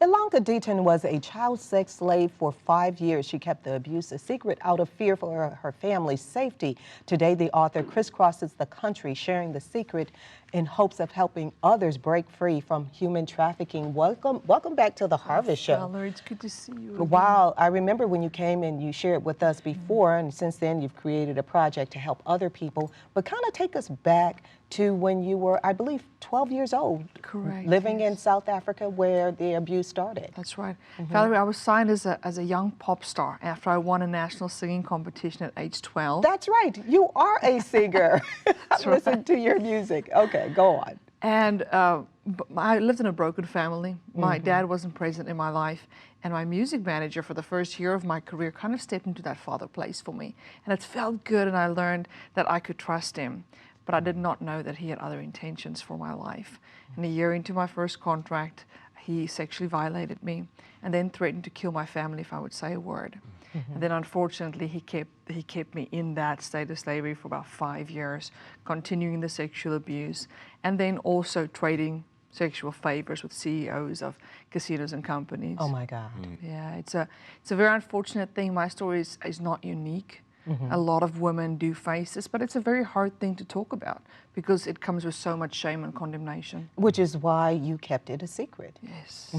ILonka Deaton was a child sex slave for 5 years. She kept the abuse a secret out of fear for her family's safety. Today, the author crisscrosses the country sharing the secret in hopes of helping others break free from human trafficking. Welcome back to the Harvest Show. Valerie, it's good to see you again. Wow, I remember when you came and you shared with us before, and since then you've created a project to help other people. But kind of take us back to when you were, I believe, 12 years old. Correct. Living yes. in South Africa where the abuse started. That's right. Valerie, I was signed as a young pop star after I won a national singing competition at age 12. That's right. You are a singer. That's Listen to your music. Okay, go on. And I lived in a broken family. My dad wasn't present in my life, and my music manager for the first year of my career kind of stepped into that father place for me. And it felt good, and I learned that I could trust him. But I did not know that he had other intentions for my life. And a year into my first contract, he sexually violated me and then threatened to kill my family if I would say a word. And then unfortunately, he kept me in that state of slavery for about 5 years, continuing the sexual abuse, and then also trading sexual favors with CEOs of casinos and companies. Oh my God. Yeah, it's a very unfortunate thing. My story is not unique. A lot of women do face this, but it's a very hard thing to talk about because it comes with so much shame and condemnation. Which is why you kept it a secret. Yes,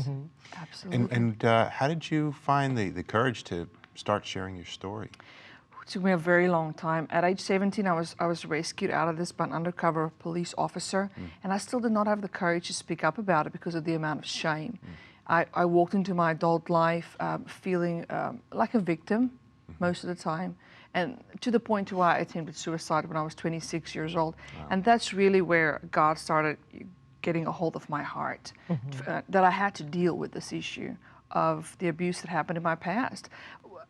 absolutely. And how did you find the courage to start sharing your story? It took me a very long time. At age 17, I was rescued out of this by an undercover police officer, and I still did not have the courage to speak up about it because of the amount of shame. I walked into my adult life feeling like a victim most of the time, and to the point where I attempted suicide when I was 26 years old. Wow. And that's really where God started getting a hold of my heart, that I had to deal with this issue of the abuse that happened in my past.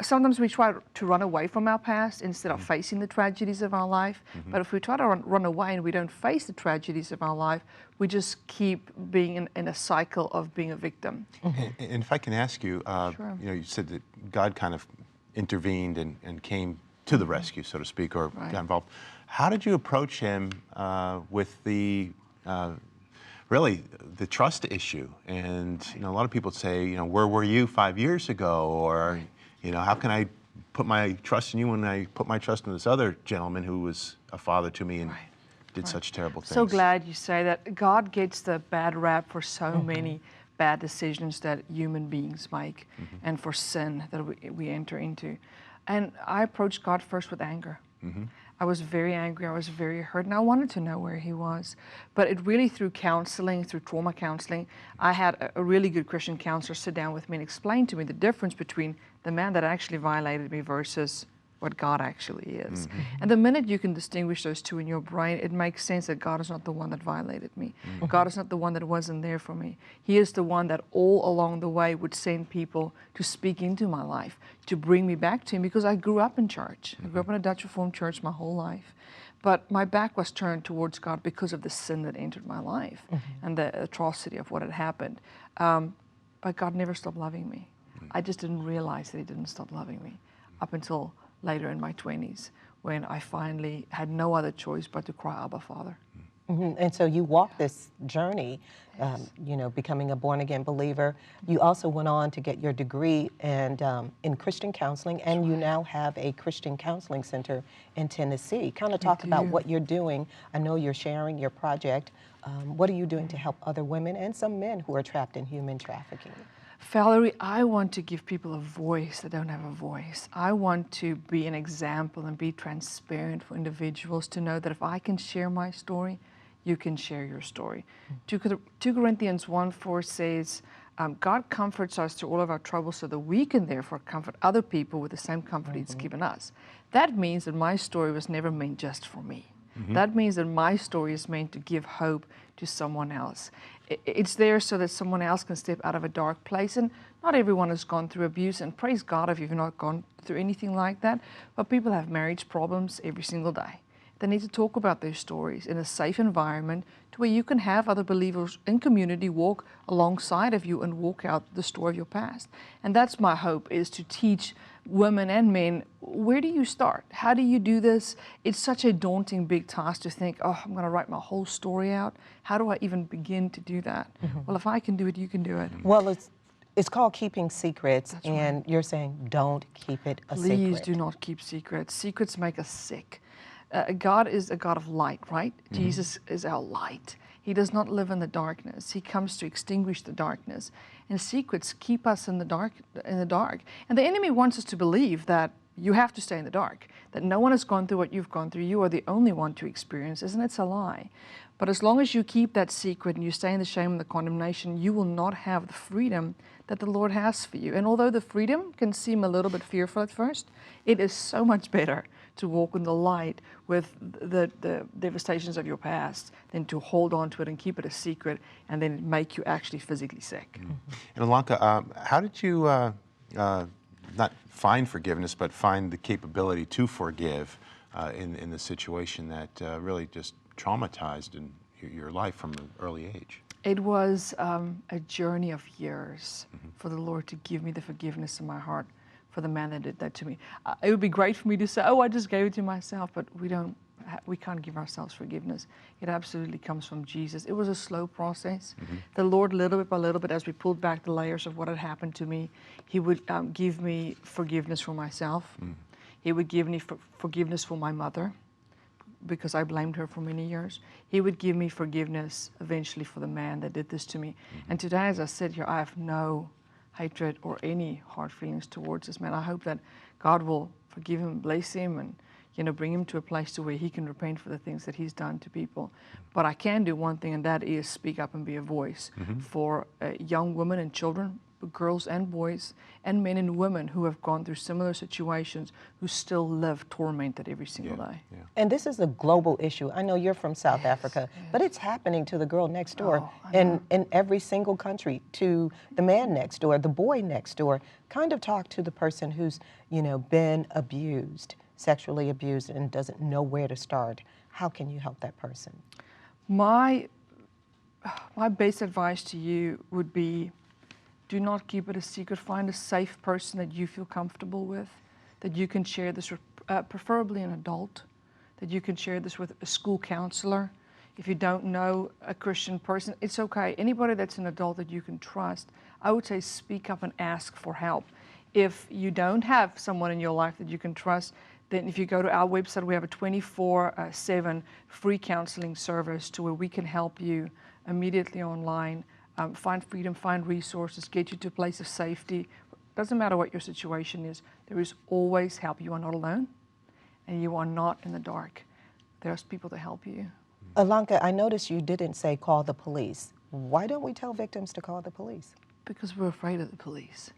Sometimes we try to run away from our past instead of facing the tragedies of our life. But if we try to run away and we don't face the tragedies of our life, we just keep being in a cycle of being a victim. And if I can ask you, Sure. you said that God kind of intervened and came to the rescue, so to speak, or got involved. How did you approach him with the really the trust issue? And a lot of people say, where were you 5 years ago? Or how can I put my trust in you when I put my trust in this other gentleman who was a father to me and did such terrible things? So glad you say that. God gets the bad rap for so many bad decisions that human beings make and for sin that we enter into. And I approached God first with anger. I was very angry, I was very hurt, and I wanted to know where he was. But it really, through counseling, through trauma counseling, I had a really good Christian counselor sit down with me and explain to me the difference between the man that actually violated me versus what God actually is. And the minute you can distinguish those two in your brain, it makes sense that God is not the one that violated me. God is not the one that wasn't there for me. He is the one that all along the way would send people to speak into my life, to bring me back to him, because I grew up in church. I grew up in a Dutch Reformed church my whole life. But my back was turned towards God because of the sin that entered my life and the atrocity of what had happened. But God never stopped loving me. I just didn't realize that he didn't stop loving me up until later in my 20s, when I finally had no other choice but to cry, Abba, Father. And so you walked this journey, becoming a born-again believer. You also went on to get your degree in Christian counseling, and you now have a Christian counseling center in Tennessee. Kind of talk about what you're doing. I know you're sharing your project. What are you doing to help other women and some men who are trapped in human trafficking? Valerie, I want to give people a voice that don't have a voice. I want to be an example and be transparent for individuals to know that if I can share my story, you can share your story. 2 Corinthians 1:4 says, God comforts us through all of our troubles so that we can therefore comfort other people with the same comfort He's given us. That means that my story was never meant just for me. That means that my story is meant to give hope to someone else. It's there so that someone else can step out of a dark place. And not everyone has gone through abuse, and praise God if you've not gone through anything like that. But people have marriage problems every single day. They need to talk about their stories in a safe environment to where you can have other believers in community walk alongside of you and walk out the story of your past. And that's my hope, is to teach women and men, where do you start? How do you do this? It's such a daunting big task to think, oh, I'm going to write my whole story out. How do I even begin to do that? Well, if I can do it, you can do it. Well, It's called Keeping Secrets, That's and you're saying don't keep it a Please secret. do not keep secrets. Secrets make us sick. God is a God of light, right? Jesus is our light. He does not live in the darkness. He comes to extinguish the darkness. And secrets keep us in the dark. And the enemy wants us to believe that you have to stay in the dark, that no one has gone through what you've gone through. You are the only one to experience this, and it's a lie. But as long as you keep that secret and you stay in the shame and the condemnation, you will not have the freedom that the Lord has for you. And although the freedom can seem a little bit fearful at first, it is so much better to walk in the light with the devastations of your past than to hold on to it and keep it a secret and then make you actually physically sick. And ILonka, how did you not find forgiveness, but find the capability to forgive in the situation that really just traumatized in your life from an early age? It was a journey of years for the Lord to give me the forgiveness in my heart for the man that did that to me. It would be great for me to say, oh, I just gave it to myself, but we can't give ourselves forgiveness. It absolutely comes from Jesus. It was a slow process. The Lord, little bit by little bit, as we pulled back the layers of what had happened to me, He would give me forgiveness for myself. He would give me forgiveness for my mother, because I blamed her for many years. He would give me forgiveness eventually for the man that did this to me. And today, as I sit here, I have no hatred or any hard feelings towards this man. I hope that God will forgive him, bless him, and bring him to a place to where he can repent for the things that he's done to people. But I can do one thing, and that is speak up and be a voice for young women and children, girls and boys, and men and women who have gone through similar situations, who still live tormented every single day. Yeah. And this is a global issue. I know you're from South Africa, but it's happening to the girl next door in every single country, to the man next door, the boy next door. Kind of talk to the person who's, been abused, sexually abused, and doesn't know where to start. How can you help that person? My best advice to you would be, do not keep it a secret. Find a safe person that you feel comfortable with, that you can share this with, preferably an adult, that you can share this with a school counselor. If you don't know a Christian person, it's okay. Anybody that's an adult that you can trust, I would say speak up and ask for help. If you don't have someone in your life that you can trust, then if you go to our website, we have a 24/7 free counseling service to where we can help you immediately online. Find freedom, find resources, get you to a place of safety. Doesn't matter what your situation is, there is always help. You are not alone, and you are not in the dark. There's people to help you. ILonka, I noticed you didn't say call the police. Why don't we tell victims to call the police? Because we're afraid of the police.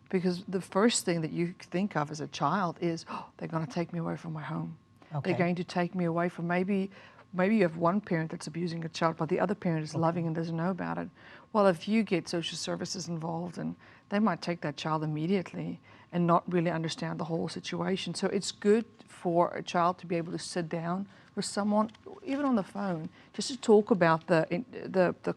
Because the first thing that you think of as a child is, oh, they're going to take me away from my home. Okay. They're going to take me away from maybe you have one parent that's abusing a child, but the other parent is loving and doesn't know about it. Well, if you get social services involved, and they might take that child immediately and not really understand the whole situation. So it's good for a child to be able to sit down with someone, even on the phone, just to talk about the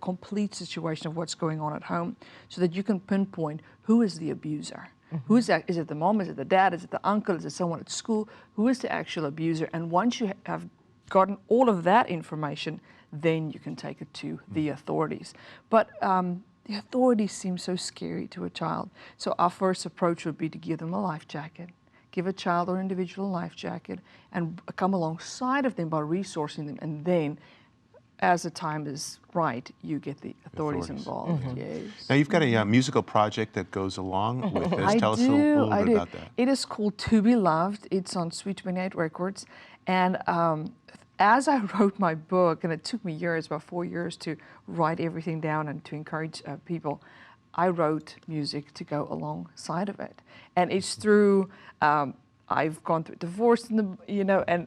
complete situation of what's going on at home, so that you can pinpoint who is the abuser. Who is that? Is it the mom? Is it the dad? Is it the uncle? Is it someone at school? Who is the actual abuser? And once you have gotten all of that information, then you can take it to the authorities. But the authorities seem so scary to a child. So our first approach would be to give them a life jacket, give a child or individual a life jacket, and come alongside of them by resourcing them. And then, as the time is right, you get the authorities involved. Yes. Now, you've got a musical project that goes along with this. Tell us a little bit about that. It is called To Be Loved. It's on Sweet 28 Records. And as I wrote my book, and it took me years, about 4 years, to write everything down and to encourage people, I wrote music to go alongside of it. And it's through, I've gone through divorce, and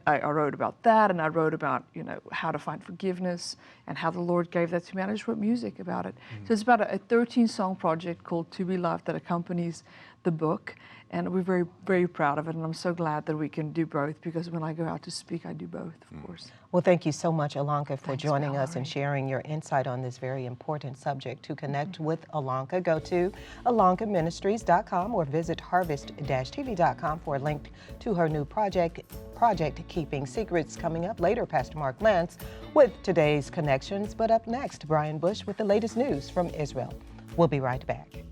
I wrote about that, and I wrote about, how to find forgiveness and how the Lord gave that to me. And I just wrote music about it. So it's about a 13-song project called To Be Loved that accompanies the book. And we're very, very proud of it. And I'm so glad that we can do both, because when I go out to speak, I do both, of course. Well, thank you so much, ILonka, for Thanks, joining us and Valerie. sharing your insight on this very important subject. To connect with ILonka, go to ILonkaMinistries.com or visit harvest-tv.com for a link to her new project Keeping Secrets, coming up later. Pastor Mark Lance with today's Connections. But up next, Brian Bush with the latest news from Israel. We'll be right back.